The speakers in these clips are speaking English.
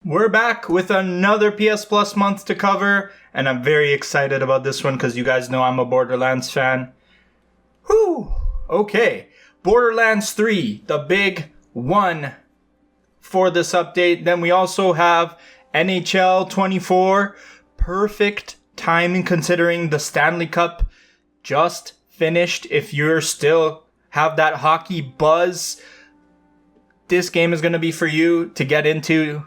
We're back with another PS Plus month to cover, and I'm very excited about this one because you guys know I'm a Borderlands fan. Whew! Okay, Borderlands 3, the big one for this update. Then we also have NHL 24. Perfect timing considering the Stanley Cup just finished. If you're still have that hockey buzz, this game is going to be for you to get into.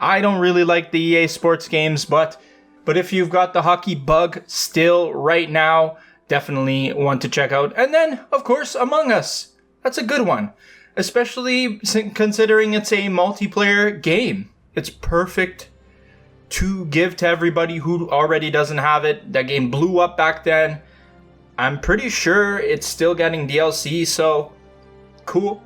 I don't really like the EA Sports games, but if you've got the hockey bug still right now, definitely want to check out. And then, of course, Among Us. That's a good one, especially considering it's a multiplayer game. It's perfect to give to everybody who already doesn't have it. That game blew up back then. I'm pretty sure it's still getting DLC, so cool.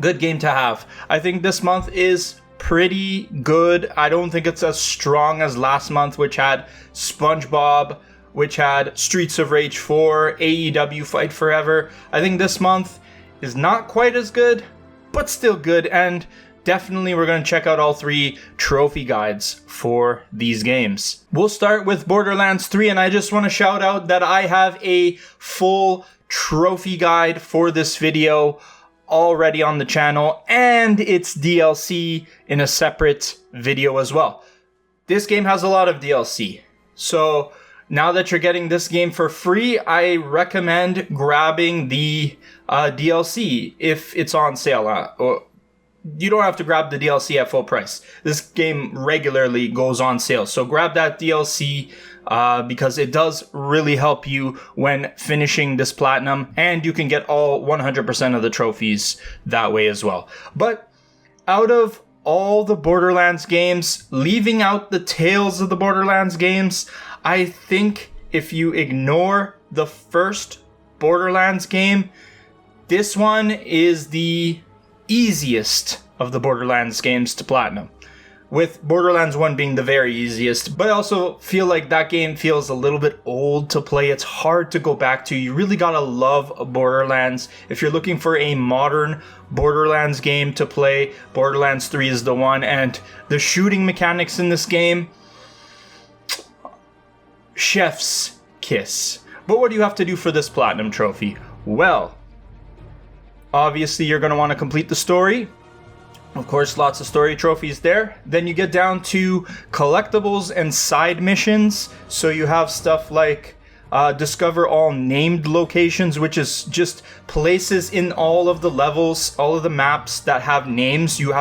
Good game to have. I think this month is pretty good. I don't think it's as strong as last month, which had SpongeBob, which had Streets of Rage 4, AEW Fight Forever. I think this month is not quite as good, but still good, and definitely we're going to check out all three trophy guides for these games. We'll start with Borderlands 3, and I just want to shout out that I have a full trophy guide for this video already on the channel, and it's DLC in a separate video as well. This game has a lot of DLC, so now that you're getting this game for free, I recommend grabbing the DLC if it's on sale. You don't have to grab the DLC at full price. This game regularly goes on sale, so grab that DLC because it does really help you when finishing this platinum, and you can get all 100% of the trophies that way as well. But out of all the Borderlands games, leaving out the Tales of the Borderlands games, I think if you ignore the first Borderlands game, this one is the easiest of the Borderlands games to platinum, with Borderlands 1 being the very easiest. But I also feel like that game feels a little bit old to play. It's hard to go back to. You really gotta love Borderlands. If you're looking for a modern Borderlands game to play, Borderlands 3 is the one. And the shooting mechanics in this game, chef's kiss. But what do you have to do for this platinum trophy? Well, obviously you're going to want to complete the story. Of course, lots of story trophies there. Then you get down to collectibles and side missions. So you have stuff like discover all named locations, which is just places in all of the levels, all of the maps that have names. You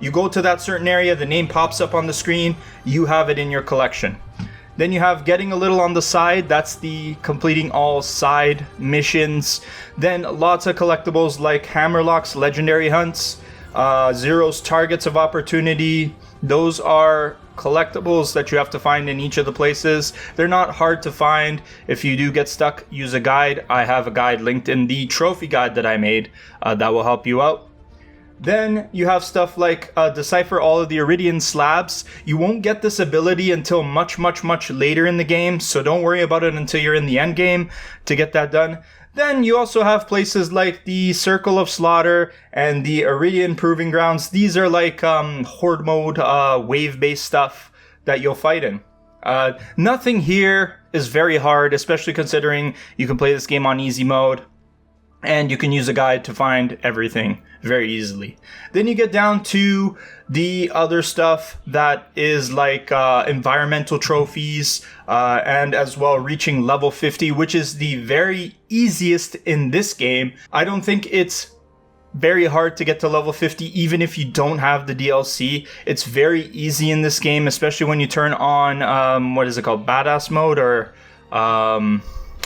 go to that certain area, the name pops up on the screen, you have it in your collection. Then you have getting a little on the side. That's the completing all side missions. Then lots of collectibles like Hammerlock's legendary hunts, Zero's targets of opportunity. Those are collectibles that you have to find in each of the places. They're not hard to find. If you do get stuck, use a guide. I have a guide linked in the trophy guide that I made that will help you out. Then you have stuff like decipher all of the Iridian slabs. You won't get this ability until much later in the game, so don't worry about it until you're in the end game to get that done. Then you also have places like the Circle of Slaughter and the Iridian Proving Grounds. These are like horde mode, wave-based stuff that you'll fight in. Nothing here is very hard, especially considering you can play this game on easy mode, and you can use a guide to find everything very easily. Then you get down to the other stuff that is like environmental trophies and as well reaching level 50, which is the very easiest in this game. I don't think it's very hard to get to level 50 even if you don't have the DLC. It's very easy in this game, especially when you turn on what is it called, badass mode, or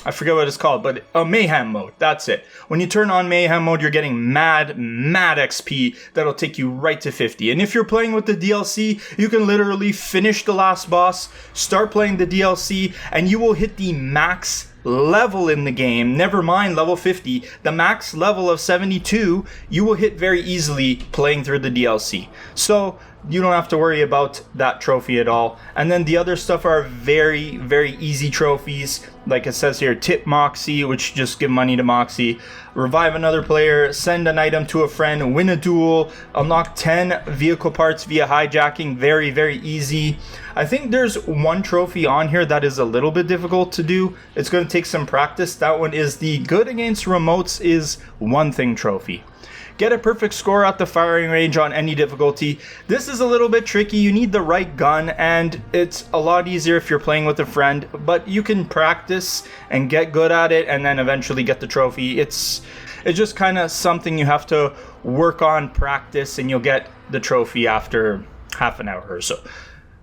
I forget what it's called, but Mayhem mode. That's it. When you turn on Mayhem mode, you're getting mad XP that'll take you right to 50. And if you're playing with the DLC, you can literally finish the last boss, start playing the DLC, and you will hit the max level in the game. Never mind level 50. The max level of 72, you will hit very easily playing through the DLC. So you don't have to worry about that trophy at all. And then the other stuff are very, very easy trophies. Like it says here, tip Moxie, which just give money to Moxie. Revive another player, send an item to a friend, win a duel, unlock 10 vehicle parts via hijacking. Very, very easy. I think there's one trophy on here that is a little bit difficult to do. It's going to take some practice. That one is the good against remotes is one thing trophy. Get a perfect score at the firing range on any difficulty. This is a little bit tricky. You need the right gun, and it's a lot easier if you're playing with a friend, but you can practice and get good at it and then eventually get the trophy. It's just kind of something you have to work on, practice, and you'll get the trophy after half an hour or so.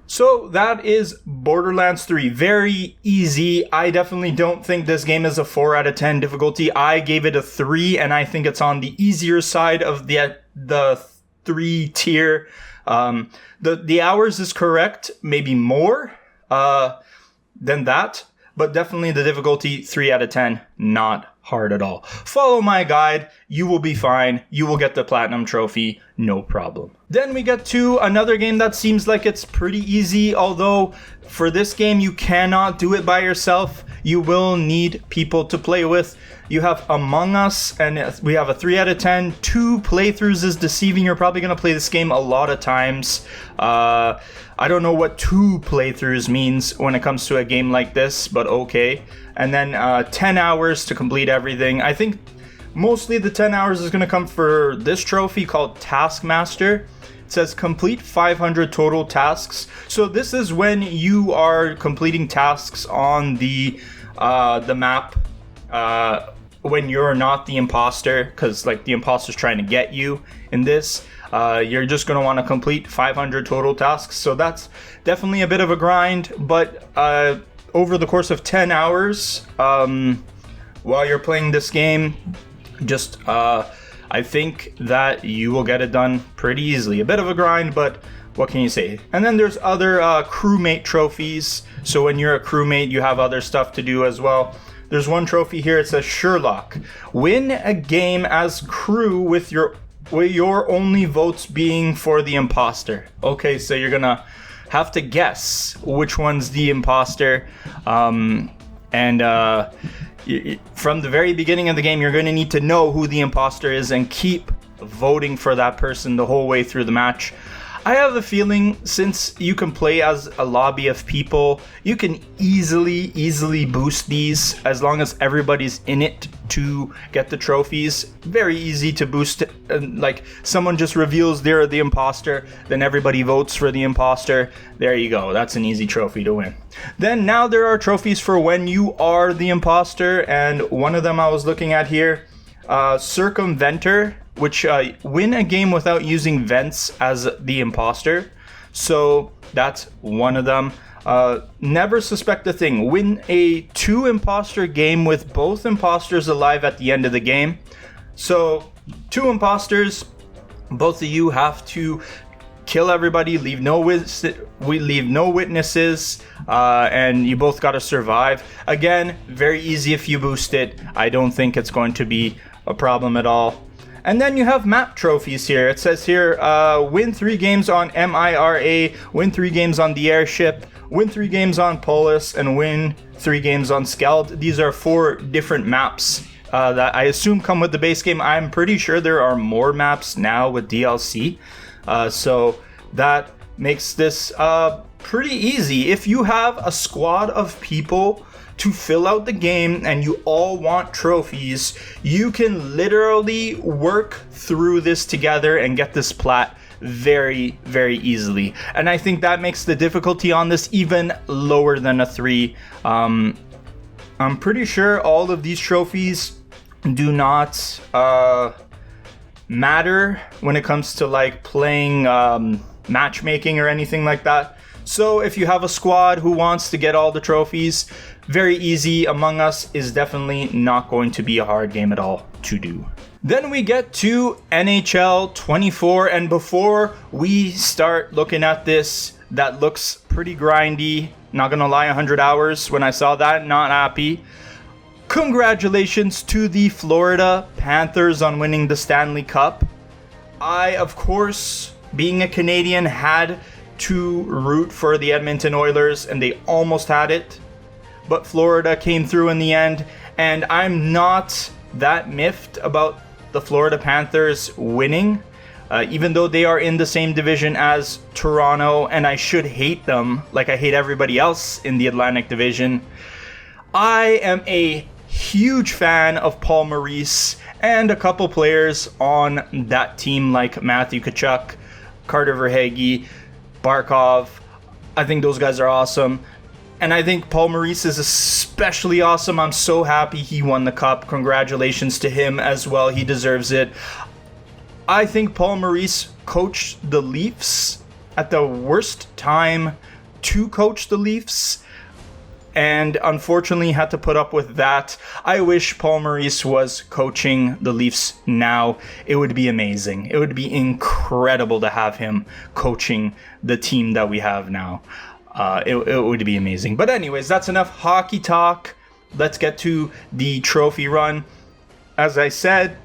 So that is Borderlands 3. Very easy. I definitely don't think this game is a 4 out of 10 difficulty. I gave it a 3, and I think it's on the easier side of the 3 tier. The hours is correct, maybe more than that, but definitely the difficulty 3 out of 10, not hard at all. Follow my guide, you will be fine. You will get the Platinum trophy, no problem. Then we get to another game that seems like it's pretty easy, although for this game you cannot do it by yourself. You will need people to play with. You have Among Us, and we have a 3 out of 10. 2 playthroughs is deceiving. You're probably going to play this game a lot of times. I don't know what 2 playthroughs means when it comes to a game like this, but okay. And then 10 hours to complete everything. I think mostly the 10 hours is going to come for this trophy called Taskmaster. It says complete 500 total tasks. So this is when you are completing tasks on the map when you're not the imposter, because like the imposter's trying to get you in this. You're just going to want to complete 500 total tasks. So that's definitely a bit of a grind, but over the course of 10 hours, while you're playing this game, just I think that you will get it done pretty easily. A bit of a grind, but what can you say? And then there's other crewmate trophies. So when you're a crewmate, you have other stuff to do as well. There's one trophy here. It says Sherlock. Win a game as crew with your only votes being for the imposter. Okay, so you're gonna have to guess which one's the imposter. From the very beginning of the game, you're going to need to know who the imposter is and keep voting for that person the whole way through the match. I have a feeling since you can play as a lobby of people, you can easily boost these as long as everybody's in it to get the trophies. Very easy to boost. Like someone just reveals they're the imposter, then everybody votes for the imposter. There you go. That's an easy trophy to win. Then now there are trophies for when you are the imposter, and one of them I was looking at here, Circumventer, which win a game without using vents as the imposter. So that's one of them. Never suspect a thing. Win a 2 imposter game with both imposters alive at the end of the game. So 2 imposters, both of you have to kill everybody, leave no witnesses, and you both got to survive. Again, very easy if you boost it. I don't think it's going to be a problem at all. And then you have map trophies here. It says here, win 3 games on MIRA, win 3 games on the airship, win 3 games on Polis, and win 3 games on Skeld. These are 4 different maps that I assume come with the base game. I'm pretty sure there are more maps now with DLC. So that makes this pretty easy. If you have a squad of people to fill out the game and you all want trophies, you can literally work through this together and get this plat very easily. And I think that makes the difficulty on this even lower than a 3. I'm pretty sure all of these trophies do not matter when it comes to like playing matchmaking or anything like that. So if you have a squad who wants to get all the trophies, very easy. Among Us is definitely not going to be a hard game at all to do. Then we get to NHL 24, and before we start looking at this, that looks pretty grindy. Not gonna lie, 100 hours. When I saw that, not happy. Congratulations to the Florida Panthers on winning the Stanley Cup. I, of course, being a Canadian, had to root for the Edmonton Oilers, and they almost had it. But Florida came through in the end, and I'm not that miffed about the Florida Panthers winning, even though they are in the same division as Toronto, and I should hate them like I hate everybody else in the Atlantic Division. I am a huge fan of Paul Maurice and a couple players on that team like Matthew Tkachuk, Carter Verhaeghe, Barkov. I think those guys are awesome. And I think Paul Maurice is especially awesome. I'm so happy he won the cup. Congratulations to him as well. He deserves it. I think Paul Maurice coached the Leafs at the worst time to coach the Leafs, and unfortunately had to put up with that. I wish Paul Maurice was coaching the Leafs now. It would be amazing. It would be incredible to have him coaching the team that we have now. It would be amazing. But anyways, that's enough hockey talk. Let's get to the trophy run. As I said,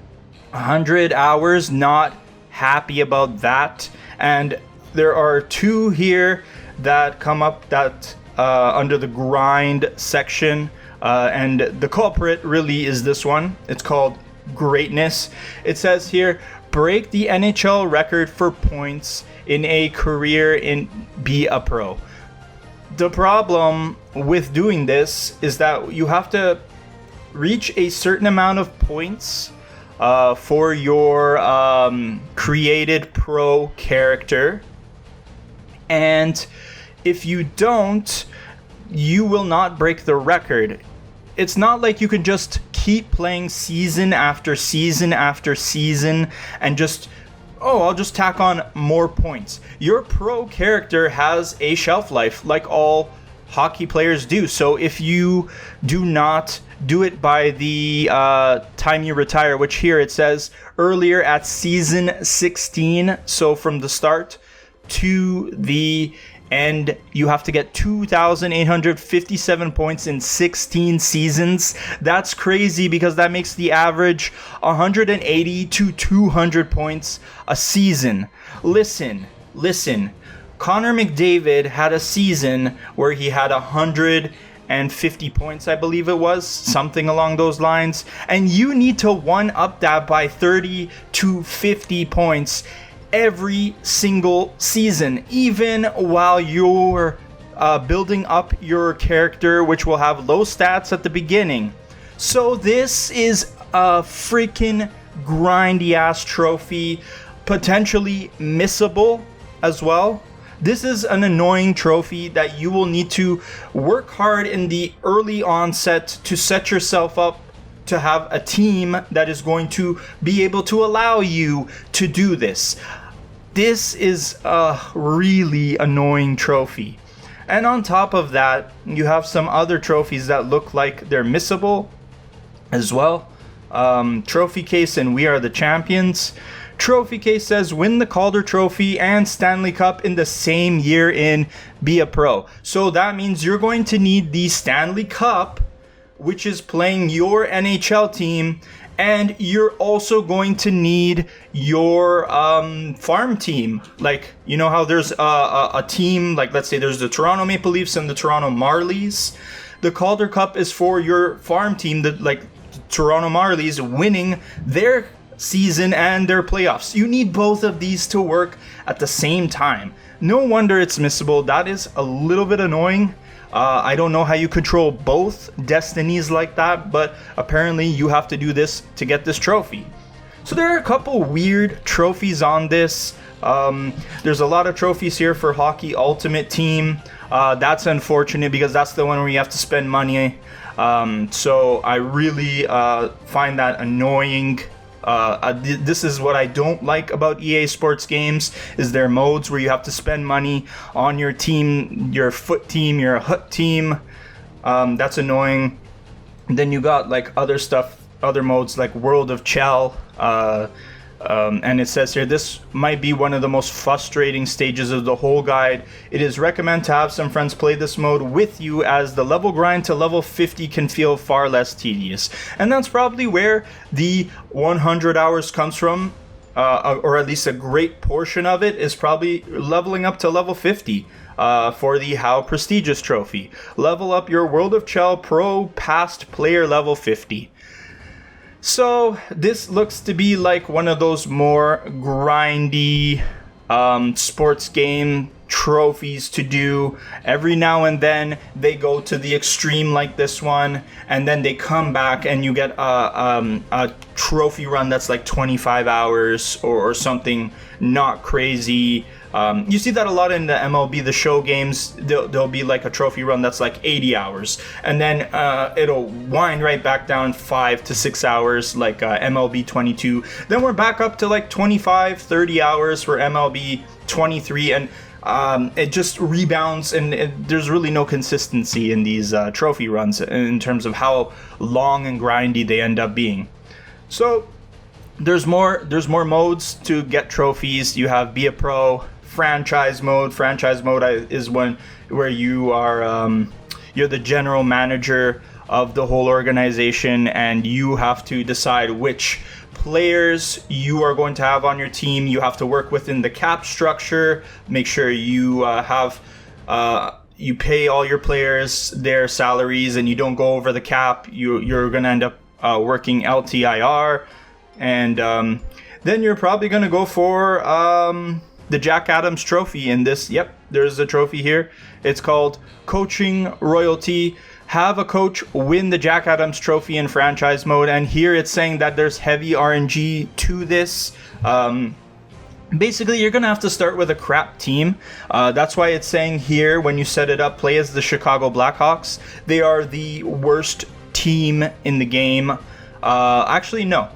100 hours, not happy about that. And there are two here that come up that under the grind section. And the culprit really is this one. It's called greatness. It says here, break the NHL record for points in a career and be a pro. The problem with doing this is that you have to reach a certain amount of points for your created pro character. And if you don't, you will not break the record. It's not like you can just keep playing season after season after season and just, I'll just tack on more points. Your pro character has a shelf life like all hockey players do. So if you do not do it by the time you retire, which here it says earlier at season 16, so from the start to the end, you have to get 2,857 points in 16 seasons. That's crazy because that makes the average 180 to 200 points a season. Listen. Connor McDavid had a season where he had 150 points, I believe it was, something along those lines. And you need to one-up that by 30 to 50 points every single season, even while you're building up your character, which will have low stats at the beginning. So this is a freaking grindy ass trophy, potentially missable as well. This is an annoying trophy that you will need to work hard in the early onset to set yourself up to have a team that is going to be able to allow you to do this. This is a really annoying trophy. And on top of that, you have some other trophies that look like they're missable as well. Trophy case and We Are the Champions. Trophy case says win the Calder Trophy and Stanley Cup in the same year in Be a Pro. So that means you're going to need the Stanley Cup, which is playing your NHL team, and you're also going to need your farm team. Like, you know how there's a team, like let's say there's the Toronto Maple Leafs and the Toronto Marlies. The Calder Cup is for your farm team, that like Toronto Marlies winning their season and their playoffs. You need both of these to work at the same time. No wonder it's missable. That is a little bit annoying. I don't know how you control both destinies like that, but apparently you have to do this to get this trophy. So there are a couple weird trophies on this. There's a lot of trophies here for Hockey Ultimate Team. That's unfortunate because that's the one where you have to spend money. So I really find that annoying. This is what I don't like about EA Sports games, is their modes where you have to spend money on your team, your foot team, your hut team. That's annoying. And then you got like other stuff, other modes like World of Chell. And it says here, this might be one of the most frustrating stages of the whole guide. It is recommended to have some friends play this mode with you, as the level grind to level 50 can feel far less tedious. And that's probably where the 100 hours comes from. or at least a great portion of it, is probably leveling up to level 50 for the How Prestigious Trophy. Level up your World of Chell Pro Past Player level 50. So this looks to be like one of those more grindy sports game trophies to do. Every now and then they go to the extreme like this one, and then they come back and you get a trophy run that's like 25 hours or something not crazy. You see that a lot in the MLB The Show games. There'll be like a trophy run that's like 80 hours, and then it'll wind right back down 5 to 6 hours like MLB 22. Then we're back up to like 25, 30 hours for MLB 23, and it just rebounds, and there's really no consistency in these trophy runs in terms of how long and grindy they end up being. So there's more modes to get trophies. You have Be a Pro, franchise mode. Franchise mode is where you are you're the general manager of the whole organization, and you have to decide which players you are going to have on your team. You have to work within the cap structure, make sure you you pay all your players their salaries and you don't go over the cap. You're going to end up working LTIR, and then you're probably going to go for the Jack Adams Trophy in this. Yep, there's a trophy here. It's called Coaching Royalty. Have a coach win the Jack Adams Trophy in franchise mode, and here it's saying that there's heavy RNG to this. Basically, you're gonna have to start with a crap team. That's why it's saying here, when you set it up, play as the Chicago Blackhawks. They are the worst team in the game. Actually, no.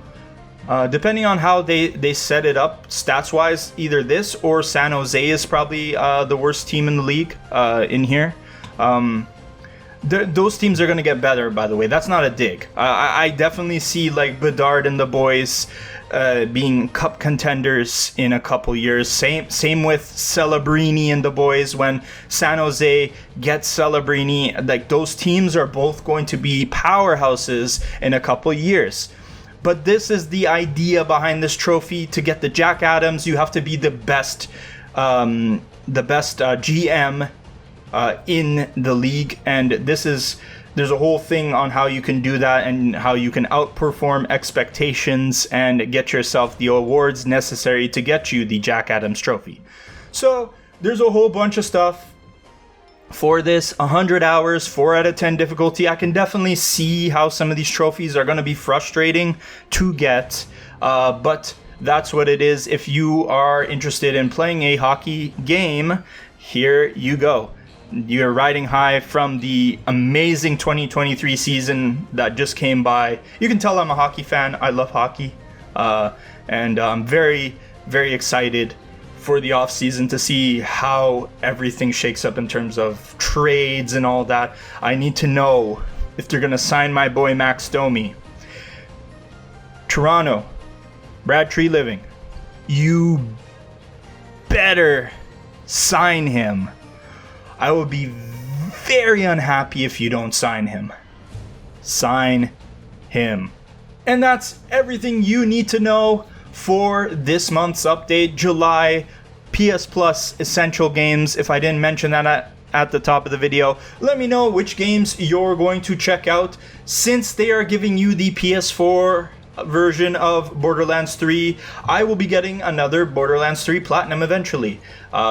Depending on how they set it up stats-wise, either this or San Jose is probably the worst team in the league in here. Those teams are going to get better, by the way. That's not a dig. I definitely see like Bedard and the boys being cup contenders in a couple years. Same with Celebrini and the boys. When San Jose gets Celebrini, like those teams are both going to be powerhouses in a couple years. But this is the idea behind this trophy. To get the Jack Adams, you have to be the best GM in the league, and there's a whole thing on how you can do that and how you can outperform expectations and get yourself the awards necessary to get you the Jack Adams Trophy. So there's a whole bunch of stuff for this. 100 hours, 4 out of 10 difficulty. I can definitely see how some of these trophies are going to be frustrating to get, but that's what it is. If you are interested in playing a hockey game, here you go. You're riding high from the amazing 2023 season that just came by. You can tell I'm a hockey fan. I love hockey. And I'm very, very excited for the off season to see how everything shakes up in terms of trades and all that. I need to know if they're going to sign my boy Max Domi. Toronto, Brad Treliving, you better sign him. I will be very unhappy if you don't sign him. Sign him. And that's everything you need to know for this month's update, July PS Plus Essential Games. If I didn't mention that at the top of the video, let me know which games you're going to check out, since they are giving you the PS4 version of Borderlands 3. I will be getting another Borderlands 3 Platinum eventually.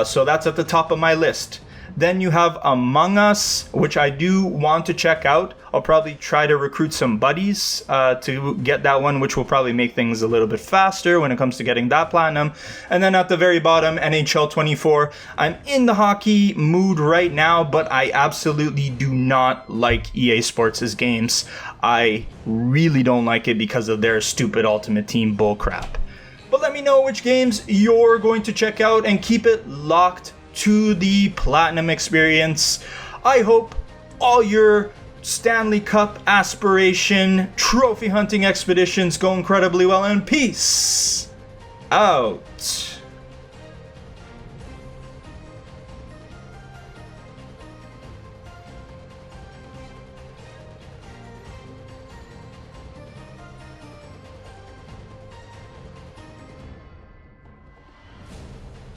So that's at the top of my list. Then you have Among Us, which I do want to check out. I'll probably try to recruit some buddies to get that one, which will probably make things a little bit faster when it comes to getting that platinum. And then at the very bottom, NHL 24. I'm in the hockey mood right now, but I absolutely do not like EA Sports' games. I really don't like it because of their stupid Ultimate Team bullcrap. But let me know which games you're going to check out, and keep it locked to the Platinum XPerience. I hope all your Stanley Cup aspiration trophy hunting expeditions go incredibly well, and peace out.